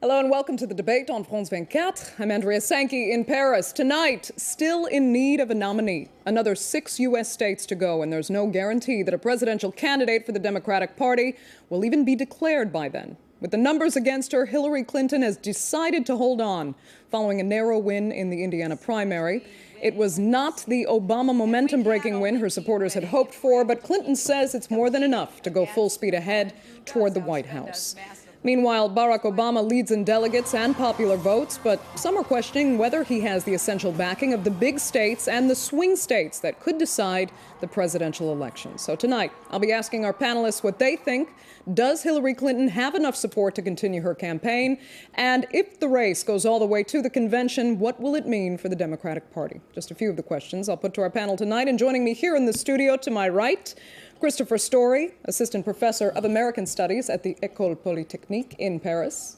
Hello and welcome to the debate on France24. I'm Andrea Sankey in Paris. Tonight, still in need of a nominee. Another 6 U.S. states to go, and there's no guarantee that a presidential candidate for the Democratic Party will even be declared by then. With the numbers against her, Hillary Clinton has decided to hold on, following a narrow win in the Indiana primary. It was not the Obama momentum-breaking win her supporters had hoped for, but Clinton says it's more than enough to go full speed ahead toward the White House. Meanwhile, Barack Obama leads in delegates and popular votes, but some are questioning whether he has the essential backing of the big states and the swing states that could decide the presidential election. So tonight, I'll be asking our panelists what they think. Does Hillary Clinton have enough support to continue her campaign? And if the race goes all the way to the convention, what will it mean for the Democratic Party? Just a few of the questions I'll put to our panel tonight. And joining me here in the studio to my right, Christopher Story, Assistant Professor of American Studies at the École Polytechnique in Paris.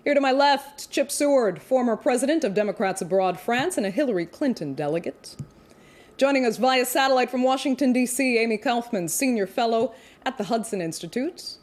Here to my left, Chip Seward, former President of Democrats Abroad France and a Hillary Clinton delegate. Joining us via satellite from Washington, D.C., Amy Kaufman, Senior Fellow at the Hudson Institute.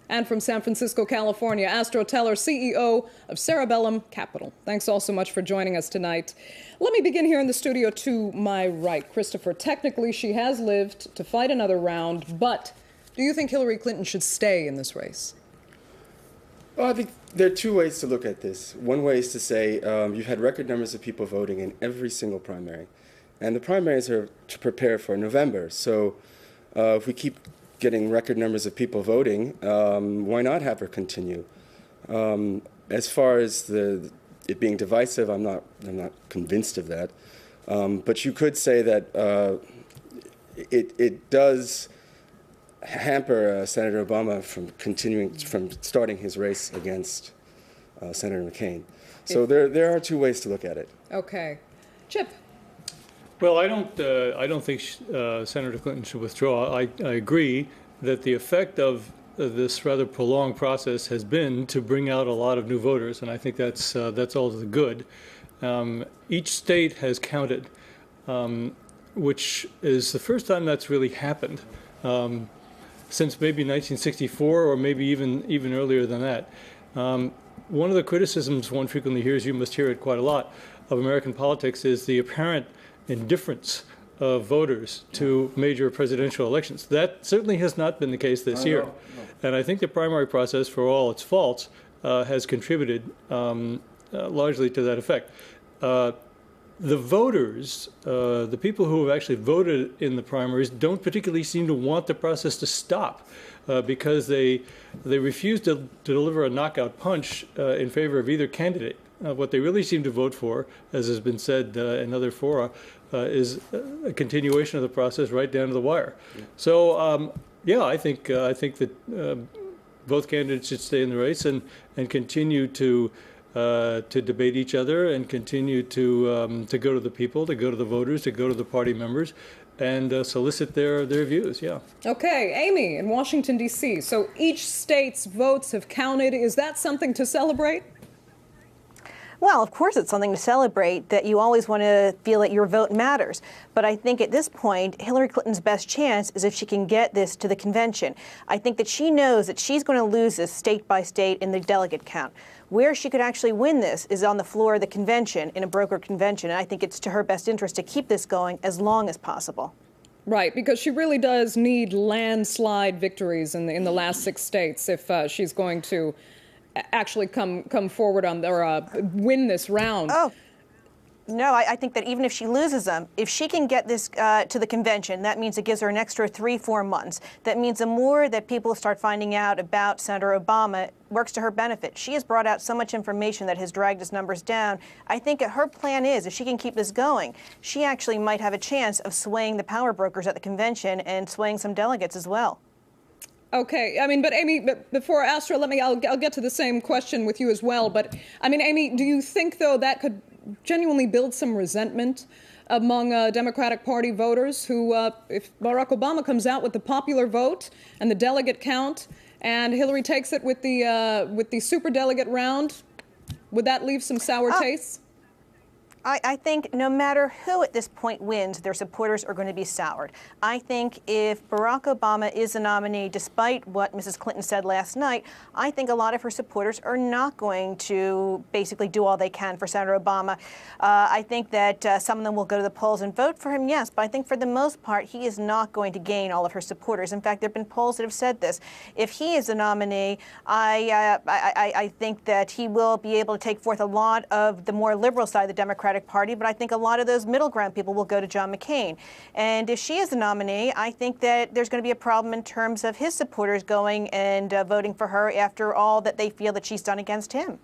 And from San Francisco, California, Astro Teller, CEO of Cerebellum Capital. Thanks all so much for joining us tonight. Let me begin here in the studio to my right. Christopher, technically she has lived to fight another round, but do you think Hillary Clinton should stay in this race? Well, I think there are two ways to look at this. One way is to say you've had record numbers of people voting in every single primary. And the primaries are to prepare for November. So if we keep getting record numbers of people voting, why not have her continue? As far as it being divisive, I'm not convinced of that. But you could say that it does hamper Senator Obama from starting his race against Senator McCain. So there are two ways to look at it. Okay, Chip. Well, I don't think Senator Clinton should withdraw. I agree that the effect of this rather prolonged process has been to bring out a lot of new voters, and I think that's all to the good. Each state has counted, which is the first time that's really happened since maybe 1964, or maybe even earlier than that. One of the criticisms one frequently hears, you must hear it quite a lot, of American politics is the apparent indifference of voters to major presidential elections. That certainly has not been the case this year. No. And I think the primary process, for all its faults, has contributed largely to that effect. The voters, the people who have actually voted in the primaries, don't particularly seem to want the process to stop because they refuse to deliver a knockout punch in favor of either candidate. What they really seem to vote for, as has been said in other fora, is a continuation of the process right down to the wire. Yeah. So, yeah, I think that both candidates should stay in the race and continue to debate each other and continue to go to the people, to go to the voters, to go to the party members, and solicit their views. Yeah. Okay, Amy in Washington, D.C. So each state's votes have counted. Is that something to celebrate? Well, of course it's something to celebrate, that you always want to feel that your vote matters. But I think at this point, Hillary Clinton's best chance is if she can get this to the convention. I think that she knows that she's going to lose this state by state in the delegate count. Where she could actually win this is on the floor of the convention, in a brokered convention. And I think it's to her best interest to keep this going as long as possible. Right, because she really does need landslide victories in the last 6 states if she's going to actually come forward on or win this round. Oh, no, I think that even if she loses them, if she can get this to the convention, that means it gives her an extra 3-4 months. That means the more that people start finding out about Senator Obama works to her benefit. She has brought out so much information that has dragged his numbers down. I think her plan is, if she can keep this going, she actually might have a chance of swaying the power brokers at the convention and swaying some delegates as well. Okay, I mean, but Amy, before Astro, I'll get to the same question with you as well. But I mean, Amy, do you think though that could genuinely build some resentment among Democratic Party voters who, if Barack Obama comes out with the popular vote and the delegate count, and Hillary takes it with the superdelegate round, would that leave some sour tastes? I think no matter who at this point wins, their supporters are going to be soured. I think if Barack Obama is the nominee, despite what Mrs. Clinton said last night, I think a lot of her supporters are not going to basically do all they can for Senator Obama. I think that some of them will go to the polls and vote for him, yes, but I think for the most part, he is not going to gain all of her supporters. In fact, there have been polls that have said this. If he is the nominee, I think that he will be able to take forth a lot of the more liberal side of the Democratic Party, but I think a lot of those middle ground people will go to John McCain. And if she is the nominee, I think that there's going to be a problem in terms of his supporters going and voting for her after all that they feel that she's done against him.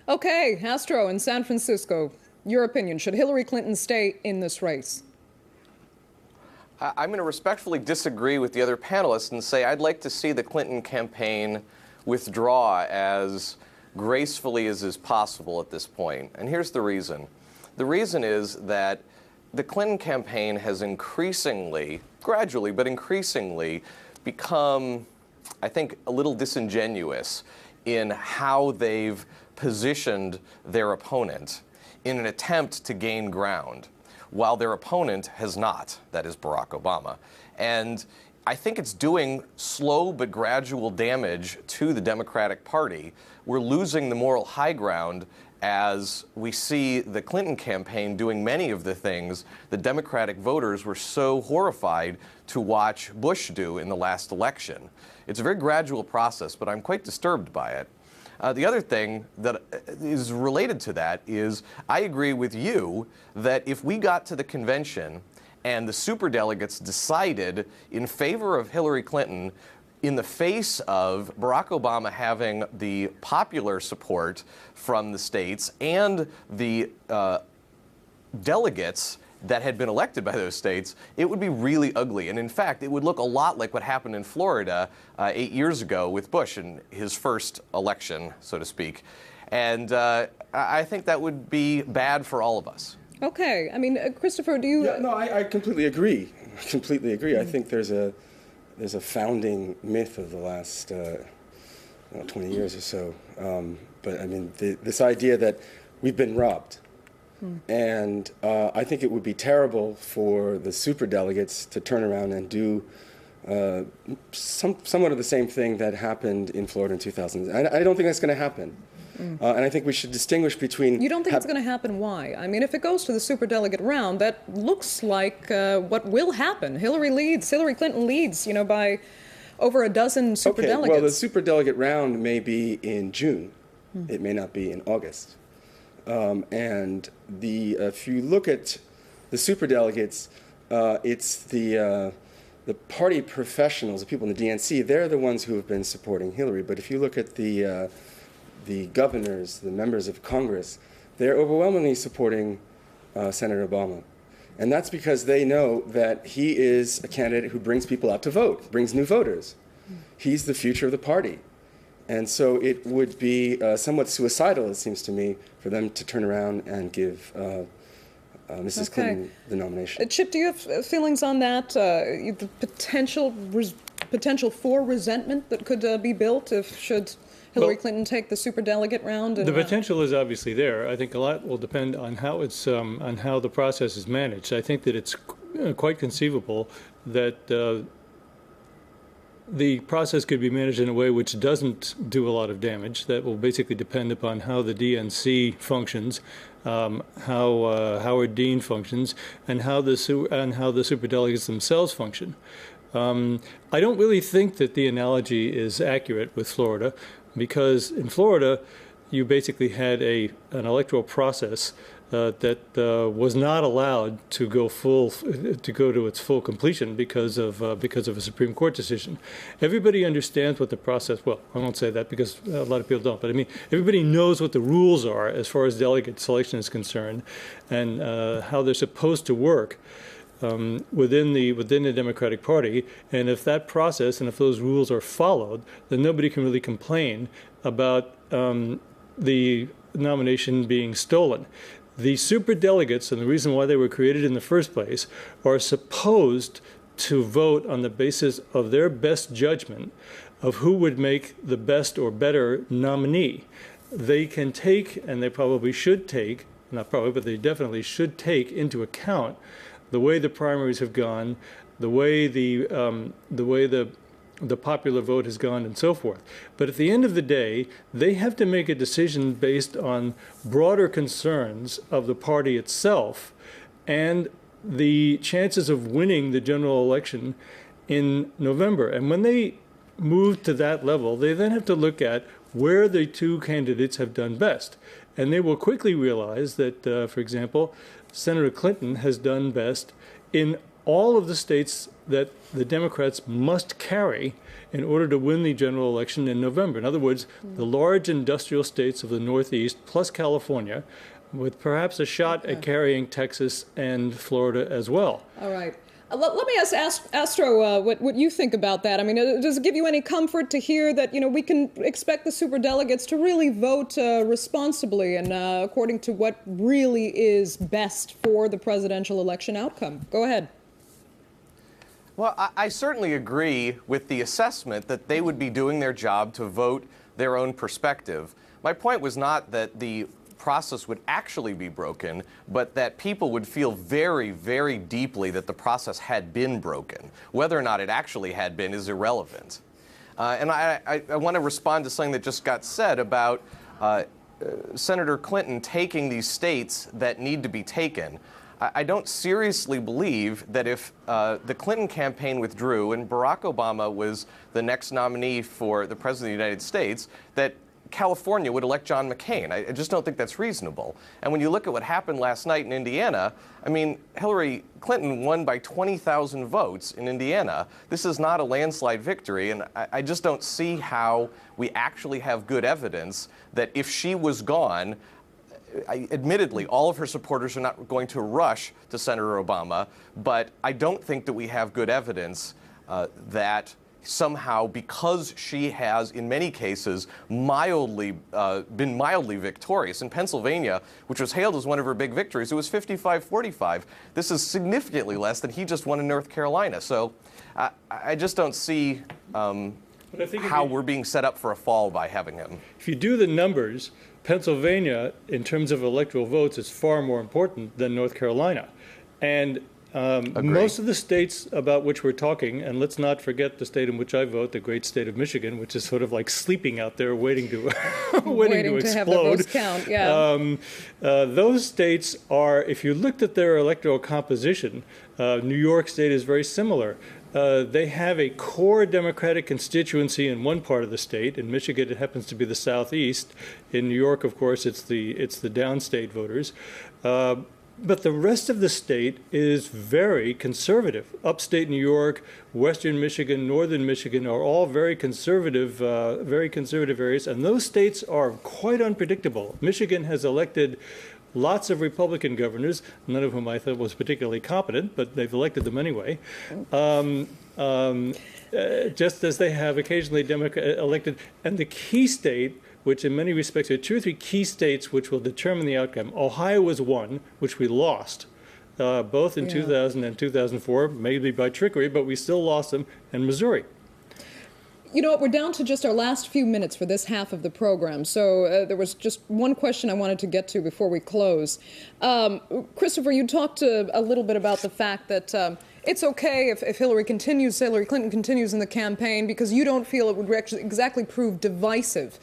Okay, Astro in San Francisco, your opinion, should Hillary Clinton stay in this race? I'm going to respectfully disagree with the other panelists and say I'd like to see the Clinton campaign withdraw as gracefully as is possible at this point. And here's the reason. The reason is that the Clinton campaign has increasingly, gradually, but increasingly become, I think, a little disingenuous in how they've positioned their opponent in an attempt to gain ground, while their opponent has not, that is Barack Obama. And I think it's doing slow but gradual damage to the Democratic Party. We're losing the moral high ground as we see the Clinton campaign doing many of the things the Democratic voters were so horrified to watch Bush do in the last election. It's a very gradual process, but I'm quite disturbed by it. The other thing that is related to that is I agree with you that if we got to the convention and the superdelegates decided in favor of Hillary Clinton in the face of Barack Obama having the popular support from the states and the delegates that had been elected by those states, it would be really ugly. And in fact, it would look a lot like what happened in Florida 8 years ago with Bush in his first election, so to speak. And I think that would be bad for all of us. Okay. I mean, Christopher, do you... Yeah, no, I completely agree. I completely agree. I think there's a founding myth of the last 20 years or so. But I mean, this idea that we've been robbed. And I think it would be terrible for the superdelegates to turn around and do somewhat of the same thing that happened in Florida in 2000. I don't think that's going to happen. And I think we should distinguish between... You don't think it's going to happen? Why? I mean, if it goes to the superdelegate round, that looks like what will happen. Hillary Clinton leads, by over a dozen superdelegates. Okay, well, the superdelegate round may be in June. It may not be in August. And if you look at the superdelegates, it's the party professionals, the people in the DNC, they're the ones who have been supporting Hillary. But if you look at the governors, the members of Congress, they're overwhelmingly supporting Senator Obama. And that's because they know that he is a candidate who brings people out to vote, brings new voters. He's the future of the party. And so it would be somewhat suicidal, it seems to me, for them to turn around and give Mrs. Clinton the nomination. Chip, do you have feelings on that? The potential for resentment that could be built should Hillary Clinton take the superdelegate round? And, the potential is obviously there. I think a lot will depend on how it's on how the process is managed. I think that it's quite conceivable that the process could be managed in a way which doesn't do a lot of damage. That will basically depend upon how the DNC functions, how Howard Dean functions, and how the superdelegates themselves function. I don't really think that the analogy is accurate with Florida, because in Florida you basically had an electoral process that was not allowed to go to its full completion because of a Supreme Court decision. Everybody understands what the process. Well, I won't say that because a lot of people don't. But I mean, everybody knows what the rules are as far as delegate selection is concerned, and how they're supposed to work within the Democratic Party. And if that process and if those rules are followed, then nobody can really complain about the nomination being stolen. The superdelegates, and the reason why they were created in the first place, are supposed to vote on the basis of their best judgment of who would make the best or better nominee. They can take, and they probably should take, not probably, but they definitely should take into account the way the primaries have gone, the way the popular vote has gone, and so forth. But at the end of the day, they have to make a decision based on broader concerns of the party itself and the chances of winning the general election in November. And when they move to that level, they then have to look at where the two candidates have done best. And they will quickly realize that, for example, Senator Clinton has done best in all of the states that the Democrats must carry in order to win the general election in November. In other words, the large industrial states of the Northeast plus California, with perhaps a shot at carrying Texas and Florida as well. All right. Let me ask Astro what you think about that. I mean, does it give you any comfort to hear that, we can expect the superdelegates to really vote responsibly and according to what really is best for the presidential election outcome? Go ahead. Well, I certainly agree with the assessment that they would be doing their job to vote their own perspective. My point was not that the process would actually be broken, but that people would feel very, very deeply that the process had been broken. Whether or not it actually had been is irrelevant. And I want to respond to something that just got said about Senator Clinton taking these states that need to be taken. I don't seriously believe that if the Clinton campaign withdrew and Barack Obama was the next nominee for the President of the United States, that California would elect John McCain. I just don't think that's reasonable. And when you look at what happened last night in Indiana, I mean, Hillary Clinton won by 20,000 votes in Indiana. This is not a landslide victory, and I just don't see how we actually have good evidence that if she was gone, admittedly, all of her supporters are not going to rush to Senator Obama, but I don't think that we have good evidence that somehow, because she has, in many cases, been mildly victorious. In Pennsylvania, which was hailed as one of her big victories, it was 55-45. This is significantly less than he just won in North Carolina. So I just don't see how we're being set up for a fall by having him. If you do the numbers, Pennsylvania, in terms of electoral votes, is far more important than North Carolina. And most of the states about which we're talking, and let's not forget the state in which I vote, the great state of Michigan, which is sort of like sleeping out there, waiting to waiting to explode. Have the votes count. Yeah. Those states are, if you looked at their electoral composition, New York State is very similar. They have a core Democratic constituency in one part of the state. In Michigan, it happens to be the Southeast. In New York, of course, it's the downstate voters. But the rest of the state is very conservative. Upstate New York, Western Michigan, Northern Michigan are all very conservative areas, and those states are quite unpredictable. Michigan has elected lots of Republican governors, none of whom I thought was particularly competent, but they've elected them anyway. Just as they have occasionally elected, and the key state, which in many respects are two or three key states which will determine the outcome. Ohio was one, which we lost, both in 2000 and 2004, maybe by trickery, but we still lost them, and Missouri. You know what, we're down to just our last few minutes for this half of the program, so there was just one question I wanted to get to before we close. Christopher, you talked a little bit about the fact that it's okay if Hillary Clinton continues in the campaign because you don't feel it would exactly prove divisive.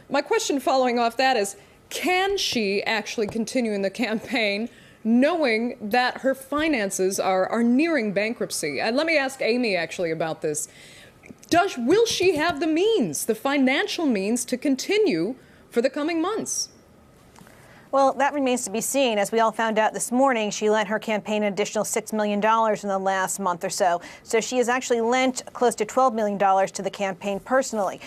My question following off that is, can she actually continue in the campaign knowing that her finances are nearing bankruptcy? And let me ask Amy actually about this. Will she have the means, the financial means, to continue for the coming months? Well, that remains to be seen. As we all found out this morning, she lent her campaign an additional $6 million in the last month or so. So she has actually lent close to $12 million to the campaign personally.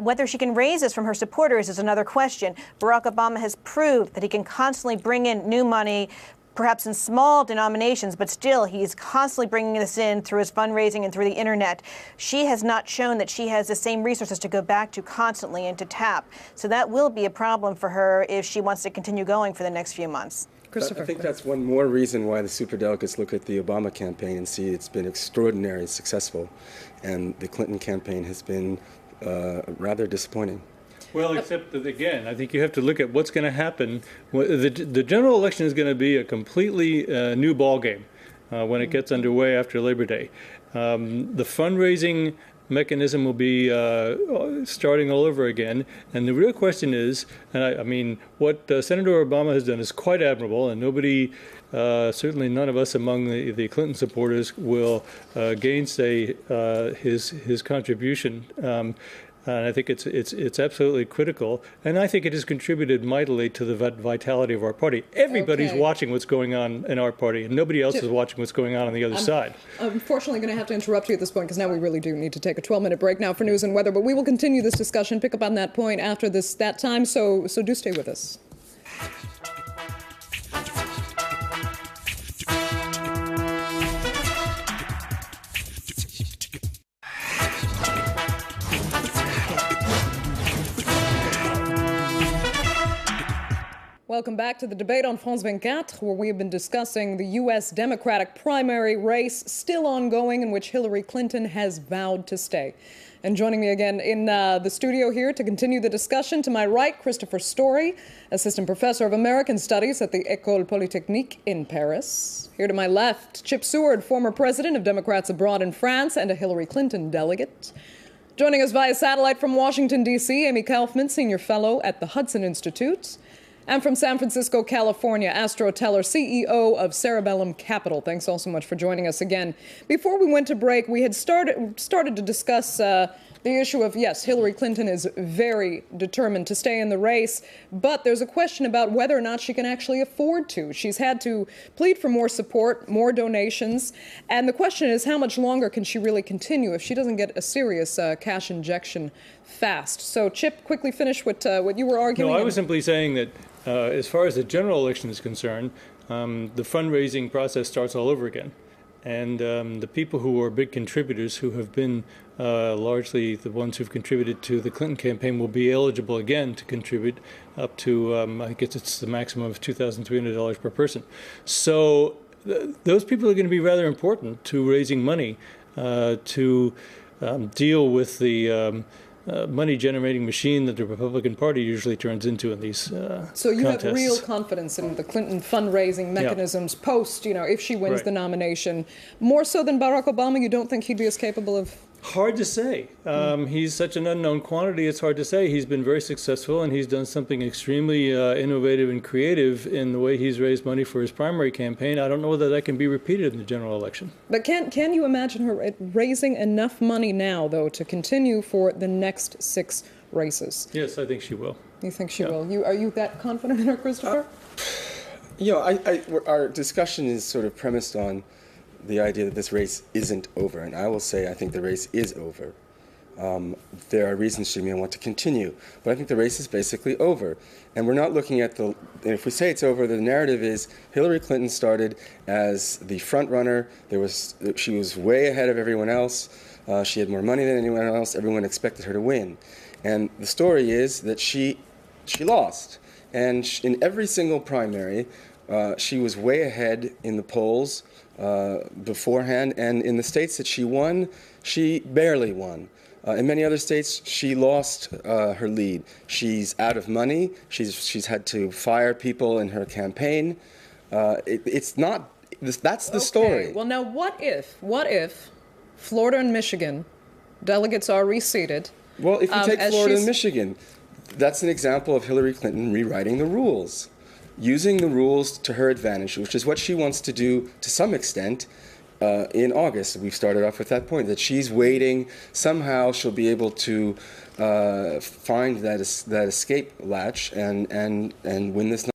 Whether she can raise this from her supporters is another question. Barack Obama has proved that he can constantly bring in new money, perhaps in small denominations, but still he's constantly bringing this in through his fundraising and through the internet. She has not shown that she has the same resources to go back to constantly and to tap. So that will be a problem for her if she wants to continue going for the next few months. I think that's one more reason why the superdelegates look at the Obama campaign and see it's been extraordinarily successful, and the Clinton campaign has been rather disappointing. Well, except that, again, I think you have to look at what's going to happen. The general election is going to be a completely new ballgame when it gets underway after Labor Day. The fundraising mechanism will be starting all over again. And the real question is, and I mean, what Senator Obama has done is quite admirable, and nobody, certainly none of us among the Clinton supporters, will gainsay his contribution. And I think it's absolutely critical, and I think it has contributed mightily to the vitality of our party. Everybody's watching what's going on in our party, and nobody else is watching what's going on the other side. I'm unfortunately going to have to interrupt you at this point, because now we really do need to take a 12-minute break now for news and weather. But we will continue this discussion, pick up on that point after that time. So do stay with us. Welcome back to the debate on France24, where we have been discussing the U.S. Democratic primary race still ongoing, in which Hillary Clinton has vowed to stay. And joining me again in the studio here to continue the discussion, to my right, Christopher Story, Assistant Professor of American Studies at the École Polytechnique in Paris. Here to my left, Chip Seward, former president of Democrats Abroad in France and a Hillary Clinton delegate. Joining us via satellite from Washington, D.C., Amy Kaufman, Senior Fellow at the Hudson Institute. And from San Francisco, California, Astro Teller, CEO of Cerebellum Capital. Thanks all so much for joining us again. Before we went to break, we had started to discuss the issue of, yes, Hillary Clinton is very determined to stay in the race, but there's a question about whether or not she can actually afford to. She's had to plead for more support, more donations, and the question is, how much longer can she really continue if she doesn't get a serious cash injection fast? So, Chip, quickly finish what you were arguing. No, I was simply saying that as far as the general election is concerned, the fundraising process starts all over again. And the people who are big contributors, who have been largely the ones who've contributed to the Clinton campaign, will be eligible again to contribute up to, I guess it's the maximum of $2,300 per person. So those people are going to be rather important to raising money to deal with the money-generating machine that the Republican Party usually turns into in these So you contests. have real confidence in the Clinton fundraising mechanisms post, if she wins the nomination. More so than Barack Obama, you don't think he'd be as capable of? Hard to say. He's such an unknown quantity, it's hard to say. He's been very successful, and he's done something extremely innovative and creative in the way he's raised money for his primary campaign. I don't know whether that can be repeated in the general election. But can you imagine her raising enough money now, though, to continue for the next 6 races? Yes, I think she will. You think she will? Are you that confident in her, Christopher? Our discussion is sort of premised on the idea that this race isn't over, and I will say I think the race is over. There are reasons she may want to continue, but I think the race is basically over. And we're not looking at and if we say it's over, the narrative is Hillary Clinton started as the front runner. She was way ahead of everyone else. She had more money than anyone else. Everyone expected her to win. And the story is that she lost. And in every single primary, she was way ahead in the polls beforehand, and in the states that she won, she barely won. In many other states, she lost her lead. She's out of money. She's had to fire people in her campaign. It's not. That's the story. Well, now what if Florida and Michigan delegates are reseated? Well, if you take Florida and Michigan, that's an example of Hillary Clinton rewriting the rules, using the rules to her advantage, which is what she wants to do to some extent in August. We've started off with that point, that she's waiting. Somehow she'll be able to find that escape latch and win this